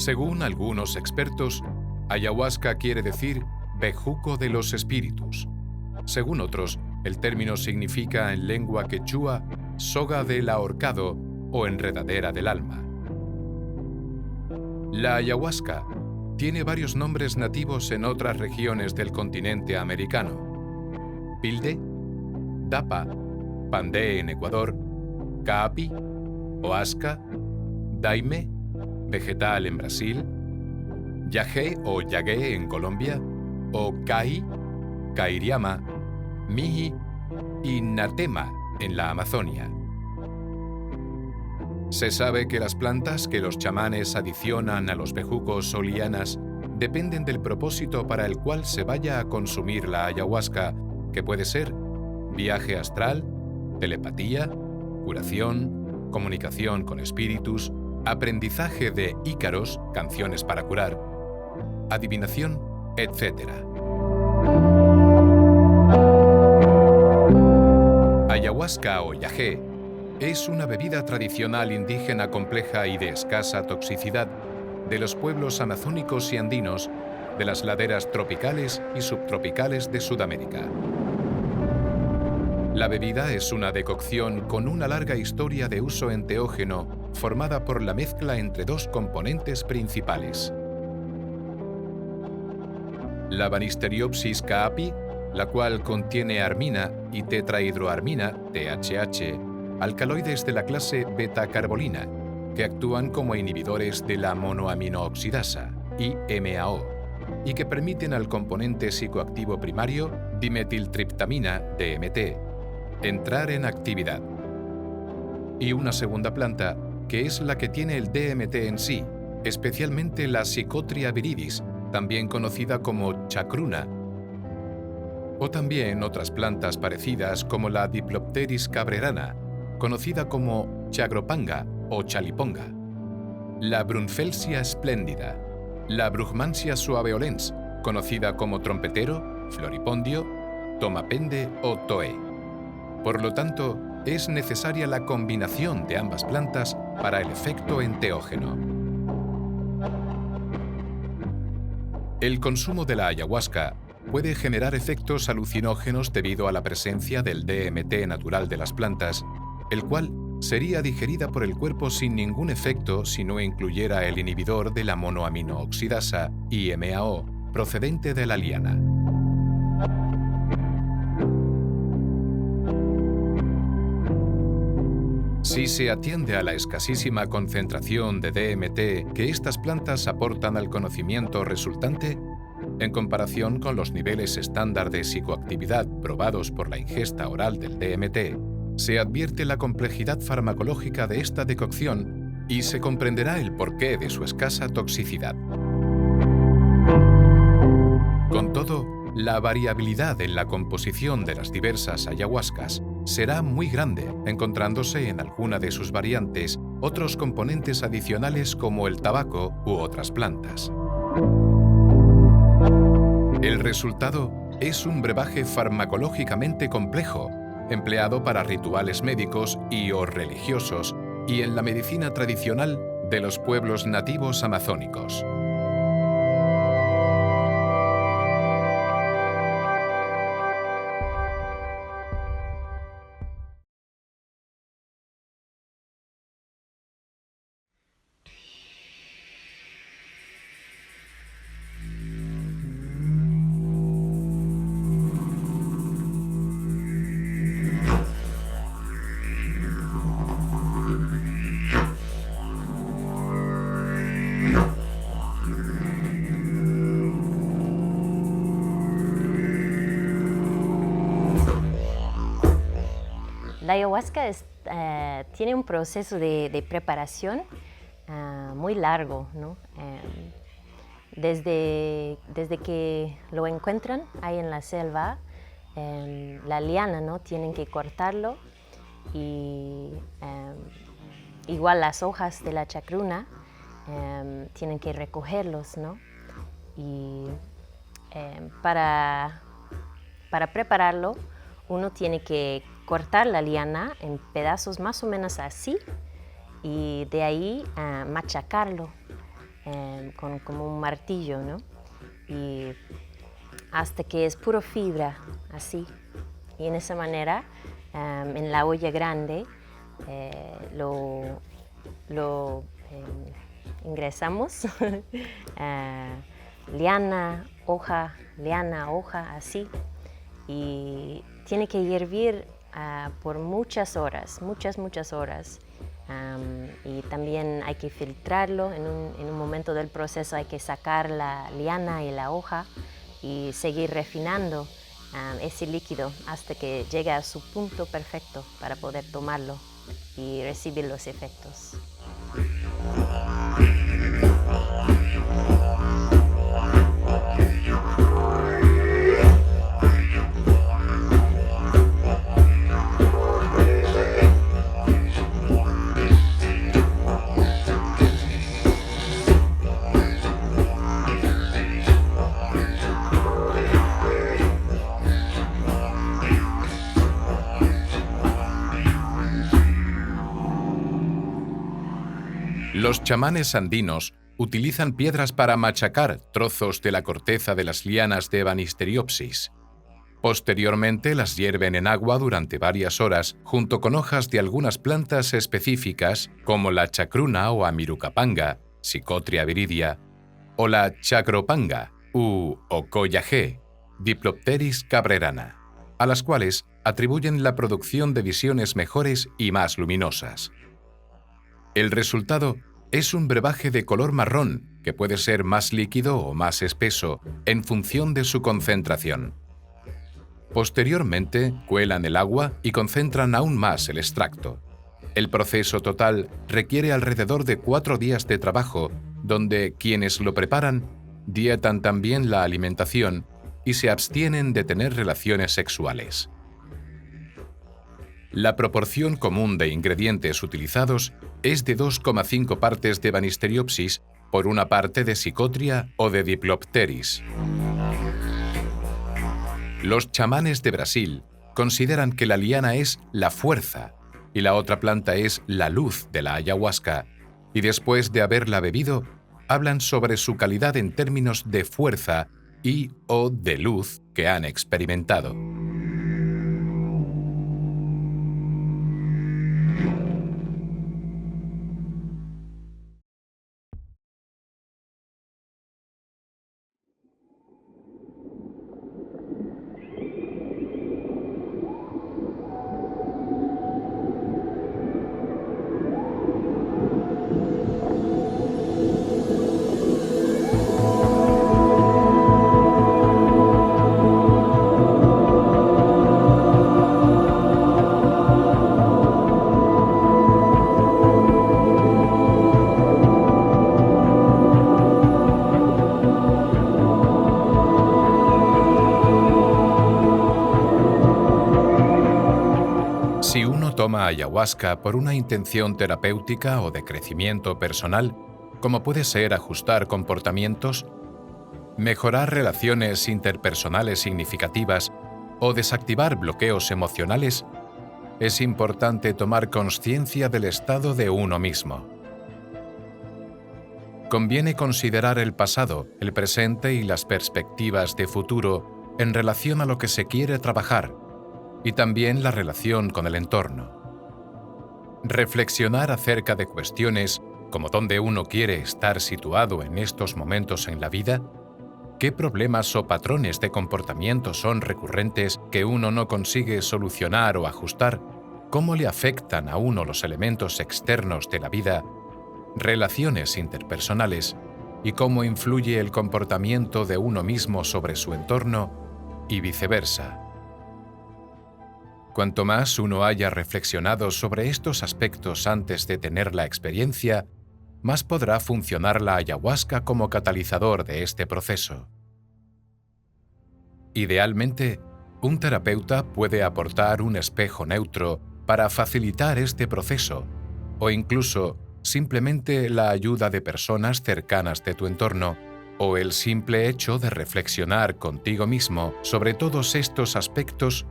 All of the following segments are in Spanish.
Según algunos expertos, ayahuasca quiere decir bejuco de los espíritus. Según otros, el término significa en lengua quechua soga del ahorcado o enredadera del alma. La ayahuasca tiene varios nombres nativos en otras regiones del continente americano: Pilde, Dapa, Pandé en Ecuador, Caapi, Oasca, Daime, vegetal en Brasil, Yagé o Yagué en Colombia, o Cai, Cairiama, Mihi y Natema en la Amazonia. Se sabe que las plantas que los chamanes adicionan a los bejucos o lianas dependen del propósito para el cual se vaya a consumir la ayahuasca, que puede ser viaje astral, telepatía, curación, comunicación con espíritus, aprendizaje de ícaros, canciones para curar, adivinación, etc. Ayahuasca o yagé es una bebida tradicional indígena compleja y de escasa toxicidad de los pueblos amazónicos y andinos de las laderas tropicales y subtropicales de Sudamérica. La bebida es una decocción con una larga historia de uso enteógeno formada por la mezcla entre dos componentes principales: la Banisteriopsis caapi, la cual contiene armina y tetrahidroarmina, THH, alcaloides de la clase beta-carbolina, que actúan como inhibidores de la monoaminooxidasa, IMAO, y que permiten al componente psicoactivo primario, dimetiltriptamina, DMT, entrar en actividad. Y una segunda planta, que es la que tiene el DMT en sí, especialmente la Psychotria viridis, también conocida como chacruna, o también otras plantas parecidas como la Diplopteris cabrerana, conocida como chagropanga o chaliponga, la Brunfelsia espléndida, la Brugmansia suaveolens, conocida como trompetero, floripondio, tomapende o toe. Por lo tanto, es necesaria la combinación de ambas plantas para el efecto enteógeno. El consumo de la ayahuasca puede generar efectos alucinógenos debido a la presencia del DMT natural de las plantas, el cual sería digerida por el cuerpo sin ningún efecto si no incluyera el inhibidor de la monoaminooxidasa, IMAO, procedente de la liana. Si se atiende a la escasísima concentración de DMT que estas plantas aportan al conocimiento resultante, en comparación con los niveles estándar de psicoactividad probados por la ingesta oral del DMT, se advierte la complejidad farmacológica de esta decocción y se comprenderá el porqué de su escasa toxicidad. Con todo, la variabilidad en la composición de las diversas ayahuascas será muy grande, encontrándose en alguna de sus variantes otros componentes adicionales como el tabaco u otras plantas. El resultado es un brebaje farmacológicamente complejo, empleado para rituales médicos y/o religiosos y en la medicina tradicional de los pueblos nativos amazónicos. La ayahuasca tiene un proceso de preparación muy largo, ¿no? Desde que lo encuentran ahí en la selva, la liana, ¿no? Tienen que cortarlo y igual las hojas de la chacruna tienen que recogerlos, ¿no? Y para prepararlo, uno tiene que cortar la liana en pedazos más o menos así y de ahí machacarlo con como un martillo, ¿no? Y hasta que es puro fibra, así. Y en esa manera, en la olla grande, lo ingresamos, liana, hoja, así. Y tiene que hervir por muchas horas. Y también hay que filtrarlo. En un momento del proceso hay que sacar la liana y la hoja y seguir refinando ese líquido hasta que llegue a su punto perfecto para poder tomarlo y recibir los efectos. Los chamanes andinos utilizan piedras para machacar trozos de la corteza de las lianas de Banisteriopsis. Posteriormente las hierven en agua durante varias horas junto con hojas de algunas plantas específicas como la chacruna o amirucapanga, Psychotria viridia, o la chacropanga u ocoyagé, Diplopteris cabrerana, a las cuales atribuyen la producción de visiones mejores y más luminosas. El resultado es un brebaje de color marrón que puede ser más líquido o más espeso en función de su concentración. Posteriormente, cuelan el agua y concentran aún más el extracto. El proceso total requiere alrededor de 4 días de trabajo, donde quienes lo preparan dietan también la alimentación y se abstienen de tener relaciones sexuales. La proporción común de ingredientes utilizados es de 2,5 partes de Banisteriopsis por una parte de Psychotria o de Diplopteris. Los chamanes de Brasil consideran que la liana es la fuerza y la otra planta es la luz de la ayahuasca, y después de haberla bebido, hablan sobre su calidad en términos de fuerza y o de luz que han experimentado. Si uno toma ayahuasca por una intención terapéutica o de crecimiento personal, como puede ser ajustar comportamientos, mejorar relaciones interpersonales significativas o desactivar bloqueos emocionales, es importante tomar conciencia del estado de uno mismo. Conviene considerar el pasado, el presente y las perspectivas de futuro en relación a lo que se quiere trabajar, y también la relación con el entorno. Reflexionar acerca de cuestiones como dónde uno quiere estar situado en estos momentos en la vida, qué problemas o patrones de comportamiento son recurrentes que uno no consigue solucionar o ajustar, cómo le afectan a uno los elementos externos de la vida, relaciones interpersonales y cómo influye el comportamiento de uno mismo sobre su entorno y viceversa. Cuanto más uno haya reflexionado sobre estos aspectos antes de tener la experiencia, más podrá funcionar la ayahuasca como catalizador de este proceso. Idealmente, un terapeuta puede aportar un espejo neutro para facilitar este proceso, o incluso simplemente la ayuda de personas cercanas de tu entorno, o el simple hecho de reflexionar contigo mismo sobre todos estos aspectos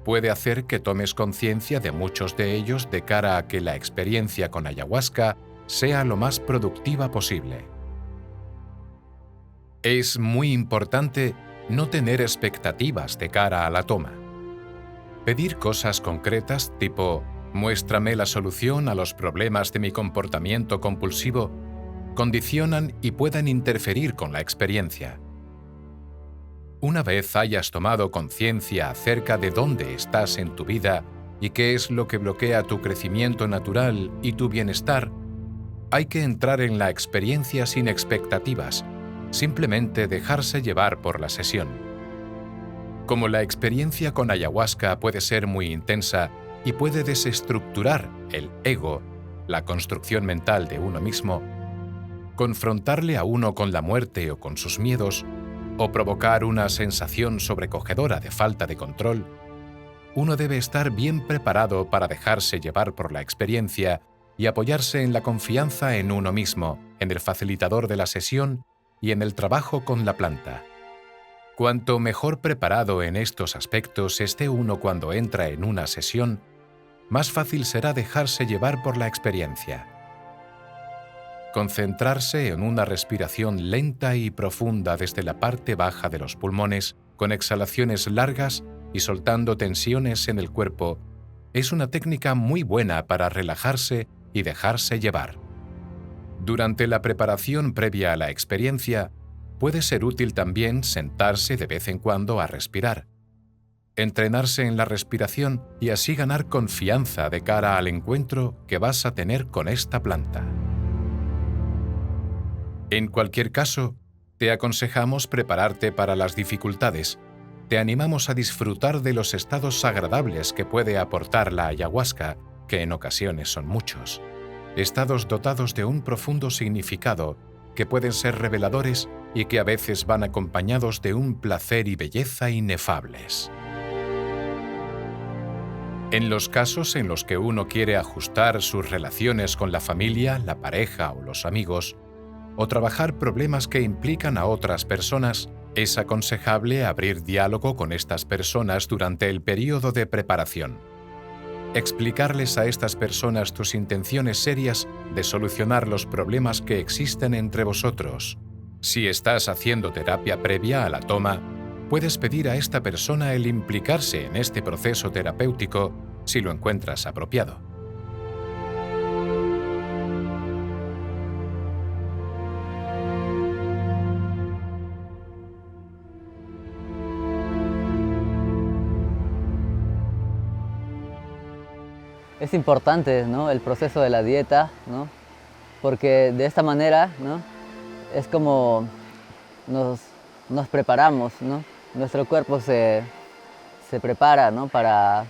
puede hacer que tomes conciencia de muchos de ellos de cara a que la experiencia con ayahuasca sea lo más productiva posible. Es muy importante no tener expectativas de cara a la toma. Pedir cosas concretas tipo «muéstrame la solución a los problemas de mi comportamiento compulsivo» condicionan y pueden interferir con la experiencia. Una vez hayas tomado conciencia acerca de dónde estás en tu vida y qué es lo que bloquea tu crecimiento natural y tu bienestar, hay que entrar en la experiencia sin expectativas, simplemente dejarse llevar por la sesión. Como la experiencia con ayahuasca puede ser muy intensa y puede desestructurar el ego, la construcción mental de uno mismo, confrontarle a uno con la muerte o con sus miedos, o provocar una sensación sobrecogedora de falta de control, uno debe estar bien preparado para dejarse llevar por la experiencia y apoyarse en la confianza en uno mismo, en el facilitador de la sesión y en el trabajo con la planta. Cuanto mejor preparado en estos aspectos esté uno cuando entra en una sesión, más fácil será dejarse llevar por la experiencia. Concentrarse en una respiración lenta y profunda desde la parte baja de los pulmones, con exhalaciones largas y soltando tensiones en el cuerpo, es una técnica muy buena para relajarse y dejarse llevar. Durante la preparación previa a la experiencia, puede ser útil también sentarse de vez en cuando a respirar, entrenarse en la respiración y así ganar confianza de cara al encuentro que vas a tener con esta planta. En cualquier caso, te aconsejamos prepararte para las dificultades. Te animamos a disfrutar de los estados agradables que puede aportar la ayahuasca, que en ocasiones son muchos. Estados dotados de un profundo significado, que pueden ser reveladores y que a veces van acompañados de un placer y belleza inefables. En los casos en los que uno quiere ajustar sus relaciones con la familia, la pareja o los amigos, o trabajar problemas que implican a otras personas, es aconsejable abrir diálogo con estas personas durante el período de preparación. Explicarles a estas personas tus intenciones serias de solucionar los problemas que existen entre vosotros. Si estás haciendo terapia previa a la toma, puedes pedir a esta persona el implicarse en este proceso terapéutico si lo encuentras apropiado. Es importante, ¿no?, el proceso de la dieta, ¿no?, porque de esta manera, ¿no?, es como nos preparamos, ¿no? Nuestro cuerpo se prepara, ¿no?, para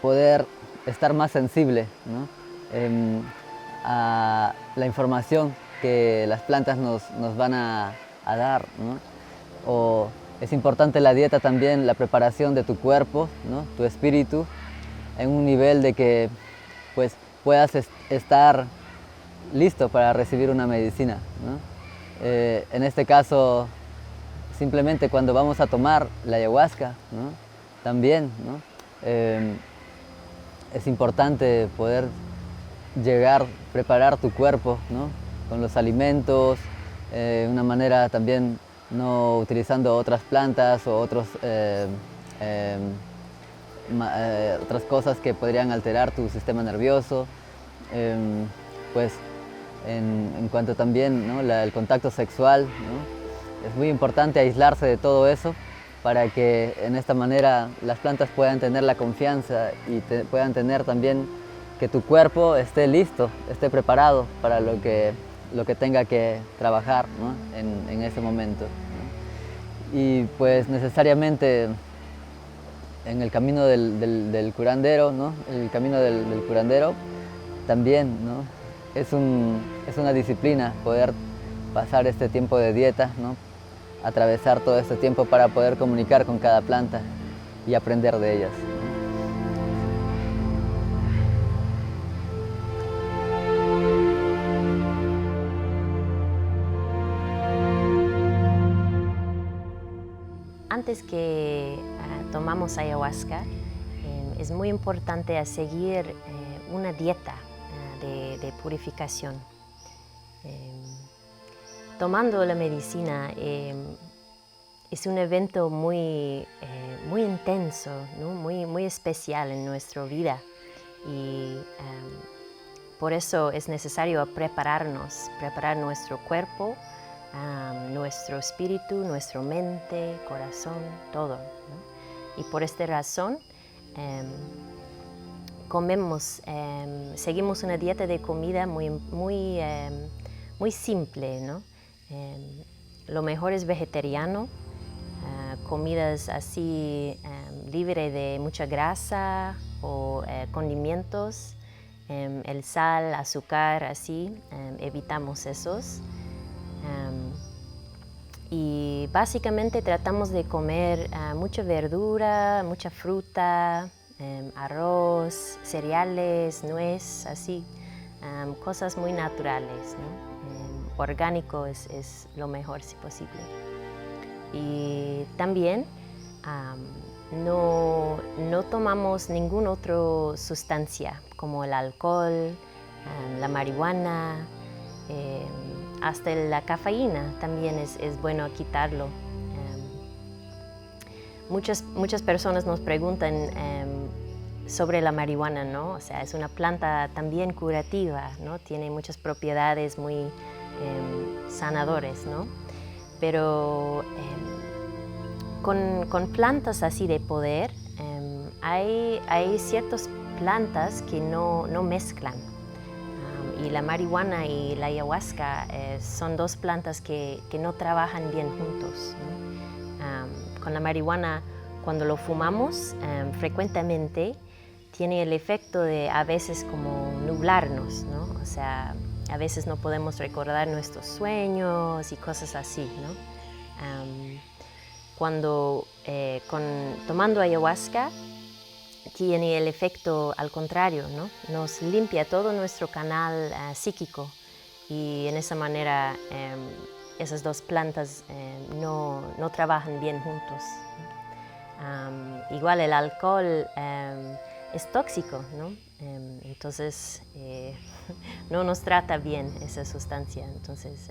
poder estar más sensible, ¿no?, a la información que las plantas nos van a dar, ¿no? O es importante la dieta también, la preparación de tu cuerpo, ¿no?, tu espíritu, en un nivel de que pues, puedas estar listo para recibir una medicina, ¿no? En este caso, simplemente cuando vamos a tomar la ayahuasca, ¿no?, también, ¿no?, es importante poder preparar tu cuerpo, ¿no?, con los alimentos, de una manera también no utilizando otras plantas o otras cosas que podrían alterar tu sistema nervioso. Pues en cuanto también, ¿no?, el contacto sexual, ¿no?, es muy importante aislarse de todo eso para que en esta manera las plantas puedan tener la confianza y puedan tener también que tu cuerpo esté listo, esté preparado para lo que tenga que trabajar, ¿no?, en ese momento, ¿no? Y pues necesariamente en el camino del curandero, ¿no?, el camino del curandero también, ¿no?, es una disciplina poder pasar este tiempo de dieta, ¿no?, atravesar todo este tiempo para poder comunicar con cada planta y aprender de ellas. Antes que tomamos ayahuasca, es muy importante seguir una dieta de purificación. tomando la medicina es un evento muy intenso, ¿no? muy especial en nuestra vida. Y por eso es necesario preparar nuestro cuerpo, nuestro espíritu, nuestra mente, corazón, todo, ¿no? Y por esta razón seguimos una dieta de comida muy simple, ¿no? Lo mejor es vegetariano, comidas así libre de mucha grasa o condimentos, el sal, azúcar, así, evitamos esos. Y básicamente tratamos de comer mucha verdura, mucha fruta, arroz, cereales, nuez, así, cosas muy naturales, ¿no? Orgánico es lo mejor si posible. Y también no tomamos ninguna otra sustancia como el alcohol, la marihuana, hasta la cafeína también es bueno quitarlo. Muchas personas nos preguntan sobre la marihuana, ¿no? O sea, es una planta también curativa, ¿no? Tiene muchas propiedades muy sanadoras, ¿no? Pero con plantas así de poder, hay ciertas plantas que no mezclan. Y la marihuana y la ayahuasca son dos plantas que no trabajan bien juntos, ¿no? Con la marihuana, cuando lo fumamos frecuentemente, tiene el efecto de a veces como nublarnos, ¿no? O sea, a veces no podemos recordar nuestros sueños y cosas así, ¿no? Tomando ayahuasca, tiene el efecto al contrario, ¿no? Nos limpia todo nuestro canal psíquico y en esa manera esas dos plantas no trabajan bien juntos. Igual el alcohol es tóxico, ¿no? Entonces no nos trata bien esa sustancia. Entonces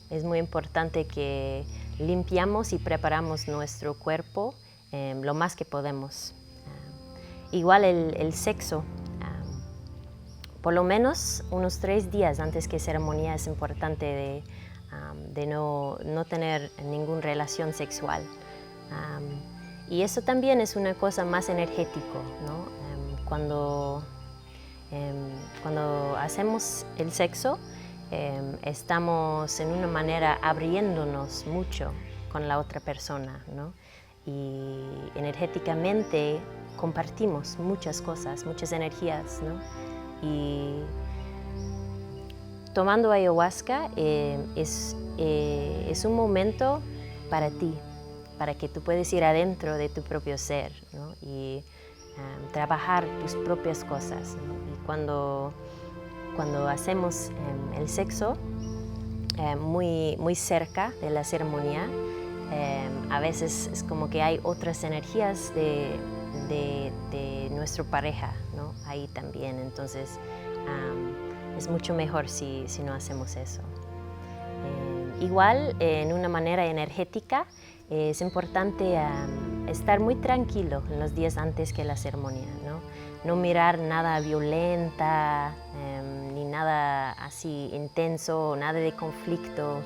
es muy importante que limpiamos y preparamos nuestro cuerpo lo más que podemos. Igual el sexo, por lo menos unos 3 días antes que ceremonia es importante de no tener ninguna relación sexual. Y eso también es una cosa más energético, ¿no? Cuando hacemos el sexo, estamos en una manera abriéndonos mucho con la otra persona, ¿no? Y energéticamente compartimos muchas cosas, muchas energías, ¿no? Y tomando ayahuasca es un momento para ti, para que tú puedas ir adentro de tu propio ser, ¿no? Y trabajar tus propias cosas, ¿no? Y cuando hacemos el sexo muy cerca de la ceremonia, a veces es como que hay otras energías de nuestra pareja, ¿no? Ahí también, entonces es mucho mejor si no hacemos eso. Igual, en una manera energética, es importante estar muy tranquilo en los días antes que la ceremonia, ¿no? No mirar nada violenta, ni nada así intenso, nada de conflicto.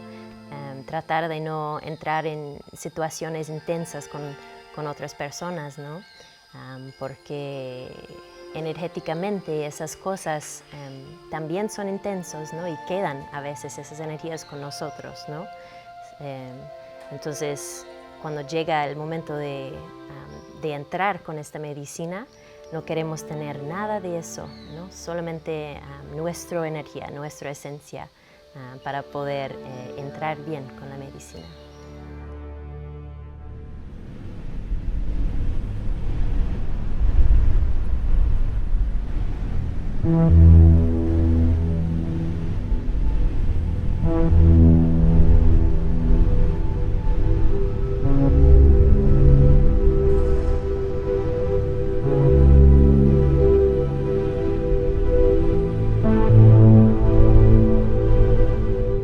Tratar de no entrar en situaciones intensas con otras personas, ¿no? Porque energéticamente esas cosas también son intensos, ¿no? Y quedan a veces esas energías con nosotros, ¿no? Entonces, cuando llega el momento de entrar con esta medicina, no queremos tener nada de eso, ¿no? Solamente nuestra energía, nuestra esencia, para poder entrar bien con la medicina.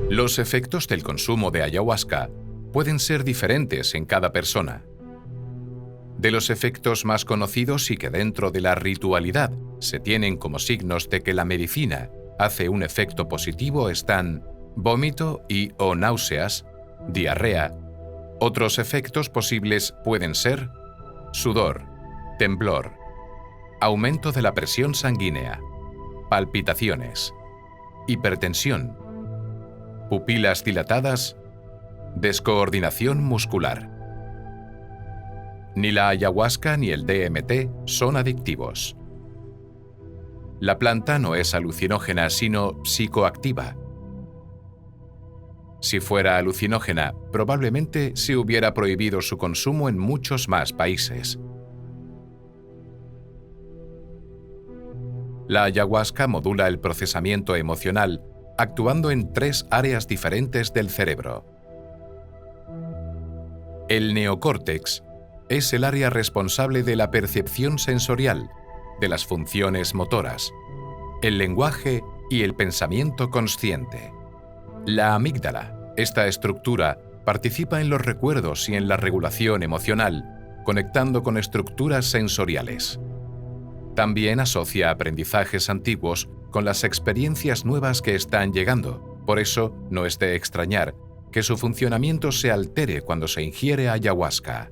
Los Los efectos del consumo de ayahuasca pueden ser diferentes en cada persona. De los efectos más conocidos y que dentro de la ritualidad se tienen como signos de que la medicina hace un efecto positivo están vómito y o náuseas, diarrea. Otros efectos posibles pueden ser sudor, temblor, aumento de la presión sanguínea, palpitaciones, hipertensión, pupilas dilatadas, descoordinación muscular. Ni la ayahuasca ni el DMT son adictivos. La planta no es alucinógena, sino psicoactiva. Si fuera alucinógena, probablemente se hubiera prohibido su consumo en muchos más países. La ayahuasca modula el procesamiento emocional, actuando en 3 áreas diferentes del cerebro. El neocórtex es el área responsable de la percepción sensorial, de las funciones motoras, el lenguaje y el pensamiento consciente. La amígdala, esta estructura, participa en los recuerdos y en la regulación emocional, conectando con estructuras sensoriales. También asocia aprendizajes antiguos con las experiencias nuevas que están llegando. Por eso, no es de extrañar que su funcionamiento se altere cuando se ingiere ayahuasca.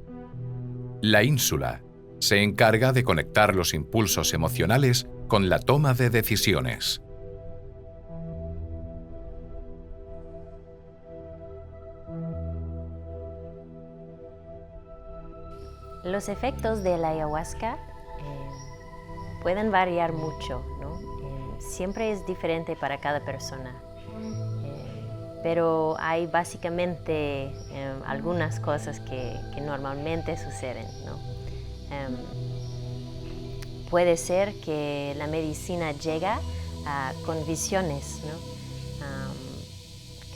La ínsula se encarga de conectar los impulsos emocionales con la toma de decisiones. Los efectos de la ayahuasca pueden variar mucho, ¿no? Siempre es diferente para cada persona. Pero hay básicamente algunas cosas que normalmente suceden, ¿no? Puede ser que la medicina llega con visiones, ¿no?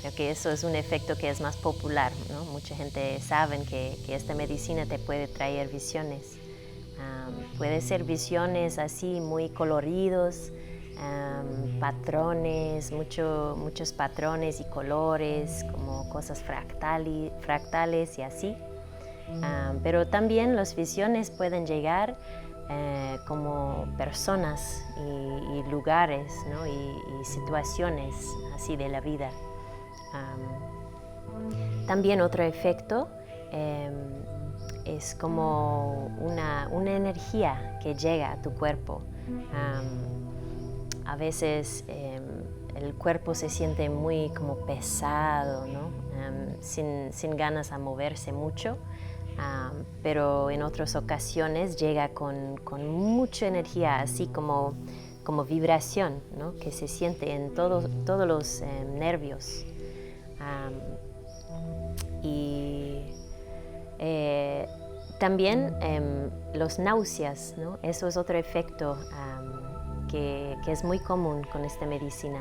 Creo que eso es un efecto que es más popular, ¿no? Mucha gente sabe que esta medicina te puede traer visiones. Puede ser visiones así muy coloridos, patrones, muchos patrones y colores, como cosas fractales y así. Pero también las visiones pueden llegar como personas y lugares, ¿no? y situaciones así de la vida. También otro efecto es como una energía que llega a tu cuerpo. A veces el cuerpo se siente muy como pesado, ¿no? Sin ganas a moverse mucho, pero en otras ocasiones llega con mucha energía, así como vibración, ¿no? Que se siente en todos los nervios. También los náuseas, ¿no? Eso es otro efecto que es muy común con esta medicina.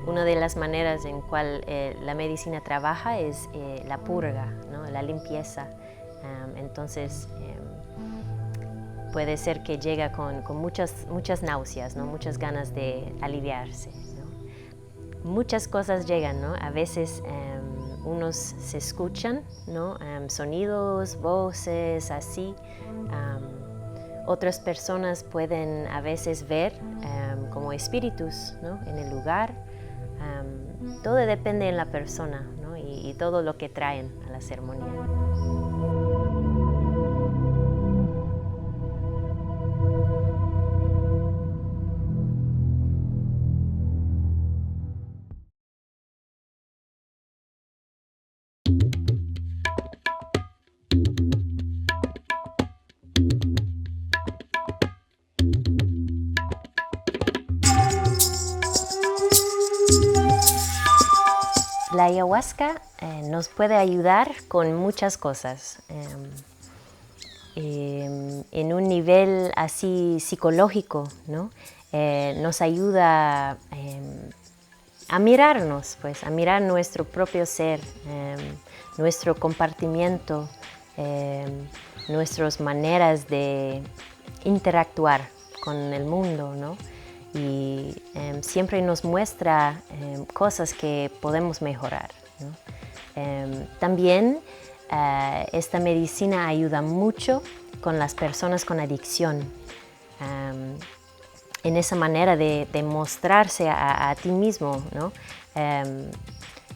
Una de las maneras en cual la medicina trabaja es la purga, ¿no? La limpieza. Entonces puede ser que llega con muchas náuseas, ¿no? Muchas ganas de aliviarse, ¿no? Muchas cosas llegan, ¿no? A veces unos se escuchan, ¿no? Sonidos, voces, así. Otras personas pueden a veces ver como espíritus, ¿no? En el lugar. Todo depende de la persona, ¿no? y todo lo que traen a la ceremonia. La ayahuasca nos puede ayudar con muchas cosas. En un nivel así psicológico, ¿no? Nos ayuda a mirarnos, pues, a mirar nuestro propio ser, nuestro compartimiento, nuestras maneras de interactuar con el mundo, ¿no? y siempre nos muestra cosas que podemos mejorar, ¿no? También esta medicina ayuda mucho con las personas con adicción, en esa manera de mostrarse a ti mismo, ¿no?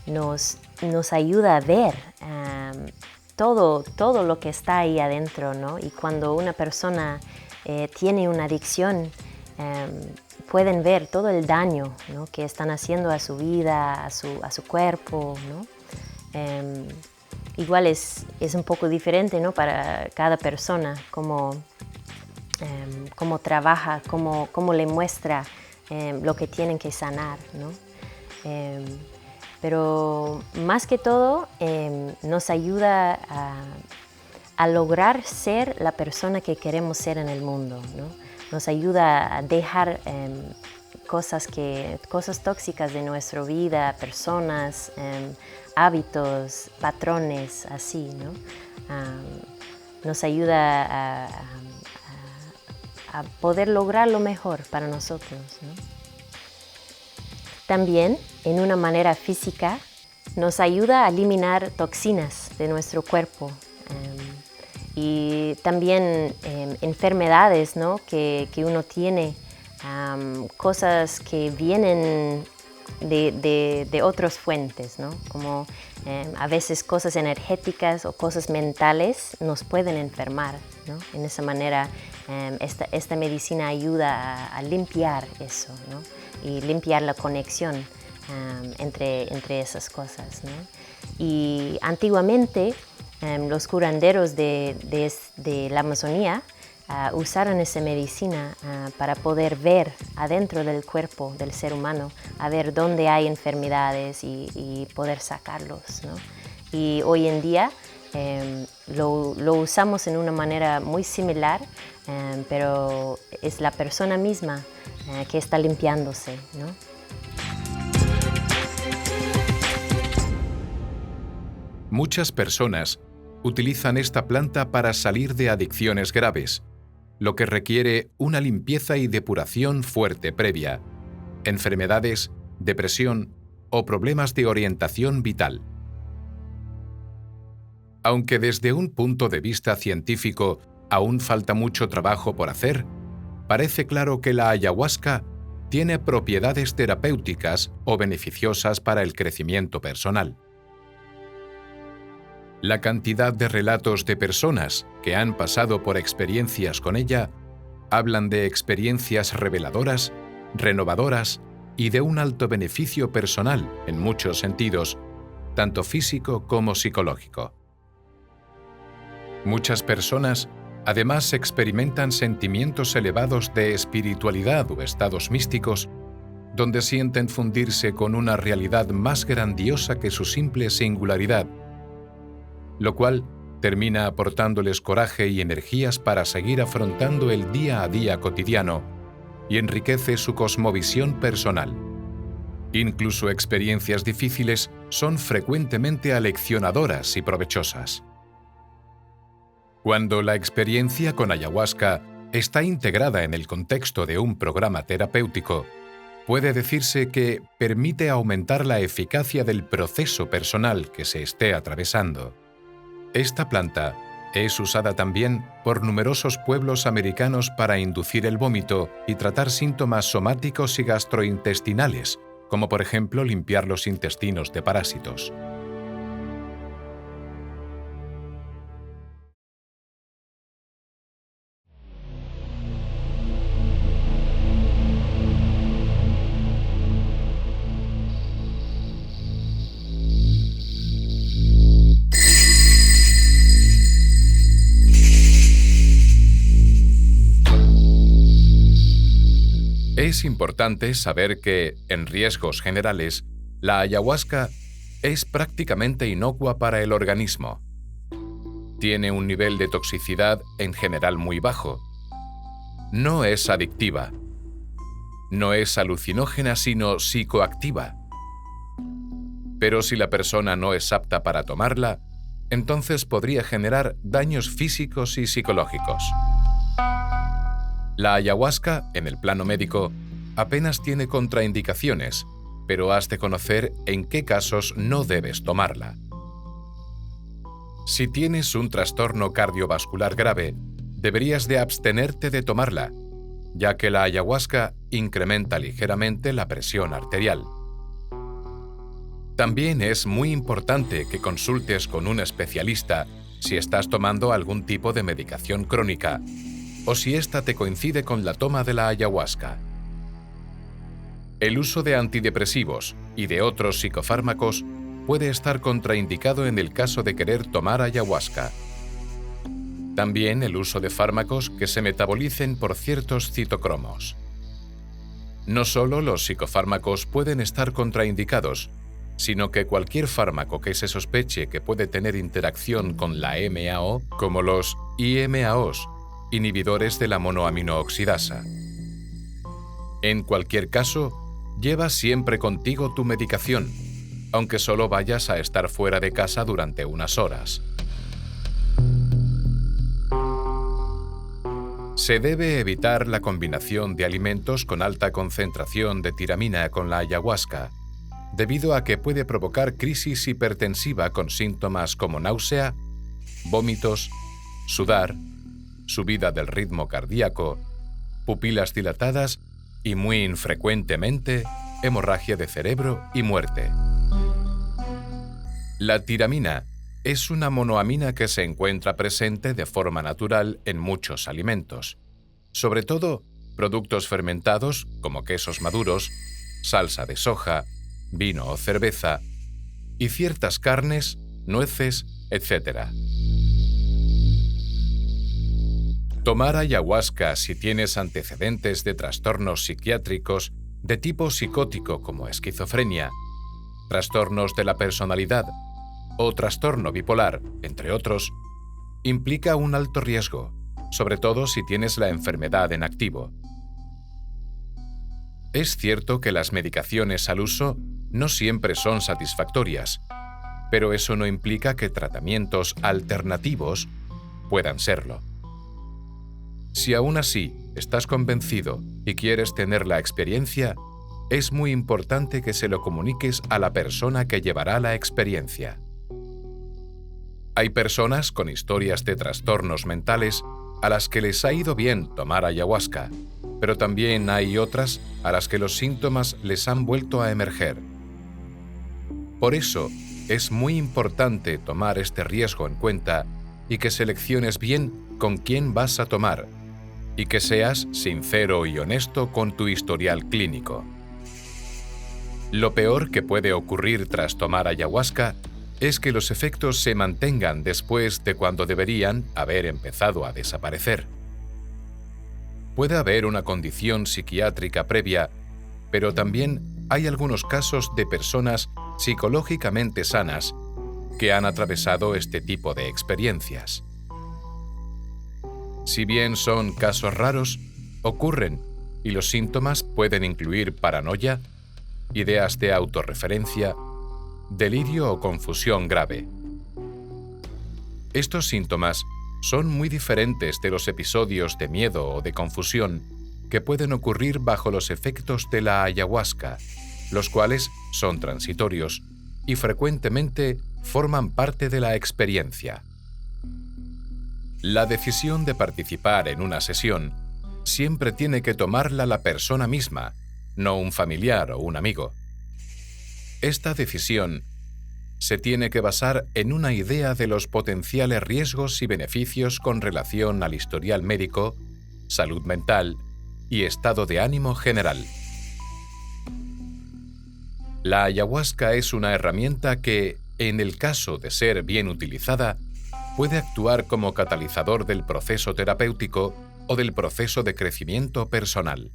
Nos ayuda a ver todo lo que está ahí adentro, ¿no? Y cuando una persona tiene una adicción, pueden ver todo el daño, ¿no?, que están haciendo a su vida, a su cuerpo, ¿no? Igual es un poco diferente, ¿no?, para cada persona, cómo trabaja, cómo le muestra lo que tienen que sanar, ¿no? Pero más que todo nos ayuda a lograr ser la persona que queremos ser en el mundo, ¿no? Nos ayuda a dejar cosas tóxicas de nuestra vida, personas, hábitos, patrones, así, ¿no? Nos ayuda a poder lograr lo mejor para nosotros, ¿no? También, en una manera física, nos ayuda a eliminar toxinas de nuestro cuerpo y también enfermedades, ¿no?, que uno tiene, cosas que vienen de otras fuentes, ¿no? Como a veces cosas energéticas o cosas mentales nos pueden enfermar, ¿no? En esa manera esta medicina ayuda a limpiar eso, ¿no?, y limpiar la conexión entre esas cosas, ¿no? Y antiguamente los curanderos de la Amazonía usaron esa medicina para poder ver adentro del cuerpo del ser humano, a ver dónde hay enfermedades y poder sacarlos, ¿no? Y hoy en día lo usamos en una manera muy similar, pero es la persona misma que está limpiándose, ¿no? Muchas personas utilizan esta planta para salir de adicciones graves, lo que requiere una limpieza y depuración fuerte previa, enfermedades, depresión o problemas de orientación vital. Aunque desde un punto de vista científico aún falta mucho trabajo por hacer, parece claro que la ayahuasca tiene propiedades terapéuticas o beneficiosas para el crecimiento personal. La cantidad de relatos de personas que han pasado por experiencias con ella hablan de experiencias reveladoras, renovadoras y de un alto beneficio personal en muchos sentidos, tanto físico como psicológico. Muchas personas además experimentan sentimientos elevados de espiritualidad o estados místicos, donde sienten fundirse con una realidad más grandiosa que su simple singularidad, lo cual termina aportándoles coraje y energías para seguir afrontando el día a día cotidiano y enriquece su cosmovisión personal. Incluso experiencias difíciles son frecuentemente aleccionadoras y provechosas. Cuando la experiencia con ayahuasca está integrada en el contexto de un programa terapéutico, puede decirse que permite aumentar la eficacia del proceso personal que se esté atravesando. Esta planta es usada también por numerosos pueblos americanos para inducir el vómito y tratar síntomas somáticos y gastrointestinales, como por ejemplo limpiar los intestinos de parásitos. Es importante saber que, en riesgos generales, la ayahuasca es prácticamente inocua para el organismo. Tiene un nivel de toxicidad en general muy bajo. No es adictiva. No es alucinógena, sino psicoactiva. Pero si la persona no es apta para tomarla, entonces podría generar daños físicos y psicológicos. La ayahuasca, en el plano médico, apenas tiene contraindicaciones, pero has de conocer en qué casos no debes tomarla. Si tienes un trastorno cardiovascular grave, deberías de abstenerte de tomarla, ya que la ayahuasca incrementa ligeramente la presión arterial. También es muy importante que consultes con un especialista si estás tomando algún tipo de medicación crónica o si ésta te coincide con la toma de la ayahuasca. El uso de antidepresivos y de otros psicofármacos puede estar contraindicado en el caso de querer tomar ayahuasca. También el uso de fármacos que se metabolicen por ciertos citocromos. No solo los psicofármacos pueden estar contraindicados, sino que cualquier fármaco que se sospeche que puede tener interacción con la MAO, como los IMAOs, inhibidores de la monoaminooxidasa. En cualquier caso, lleva siempre contigo tu medicación, aunque solo vayas a estar fuera de casa durante unas horas. Se debe evitar la combinación de alimentos con alta concentración de tiramina con la ayahuasca, debido a que puede provocar crisis hipertensiva con síntomas como náusea, vómitos, sudar, subida del ritmo cardíaco, pupilas dilatadas y muy infrecuentemente hemorragia de cerebro y muerte. La tiramina es una monoamina que se encuentra presente de forma natural en muchos alimentos, sobre todo productos fermentados como quesos maduros, salsa de soja, vino o cerveza, y ciertas carnes, nueces, etc. Tomar ayahuasca si tienes antecedentes de trastornos psiquiátricos de tipo psicótico como esquizofrenia, trastornos de la personalidad o trastorno bipolar, entre otros, implica un alto riesgo, sobre todo si tienes la enfermedad en activo. Es cierto que las medicaciones al uso no siempre son satisfactorias, pero eso no implica que tratamientos alternativos puedan serlo. Si aún así estás convencido y quieres tener la experiencia, es muy importante que se lo comuniques a la persona que llevará la experiencia. Hay personas con historias de trastornos mentales a las que les ha ido bien tomar ayahuasca, pero también hay otras a las que los síntomas les han vuelto a emerger. Por eso, es muy importante tomar este riesgo en cuenta y que selecciones bien con quién vas a tomar, y que seas sincero y honesto con tu historial clínico. Lo peor que puede ocurrir tras tomar ayahuasca es que los efectos se mantengan después de cuando deberían haber empezado a desaparecer. Puede haber una condición psiquiátrica previa, pero también hay algunos casos de personas psicológicamente sanas que han atravesado este tipo de experiencias. Si bien son casos raros, ocurren y los síntomas pueden incluir paranoia, ideas de autorreferencia, delirio o confusión grave. Estos síntomas son muy diferentes de los episodios de miedo o de confusión que pueden ocurrir bajo los efectos de la ayahuasca, los cuales son transitorios y frecuentemente forman parte de la experiencia. La decisión de participar en una sesión siempre tiene que tomarla la persona misma, no un familiar o un amigo. Esta decisión se tiene que basar en una idea de los potenciales riesgos y beneficios con relación al historial médico, salud mental y estado de ánimo general. La ayahuasca es una herramienta que, en el caso de ser bien utilizada, puede actuar como catalizador del proceso terapéutico o del proceso de crecimiento personal.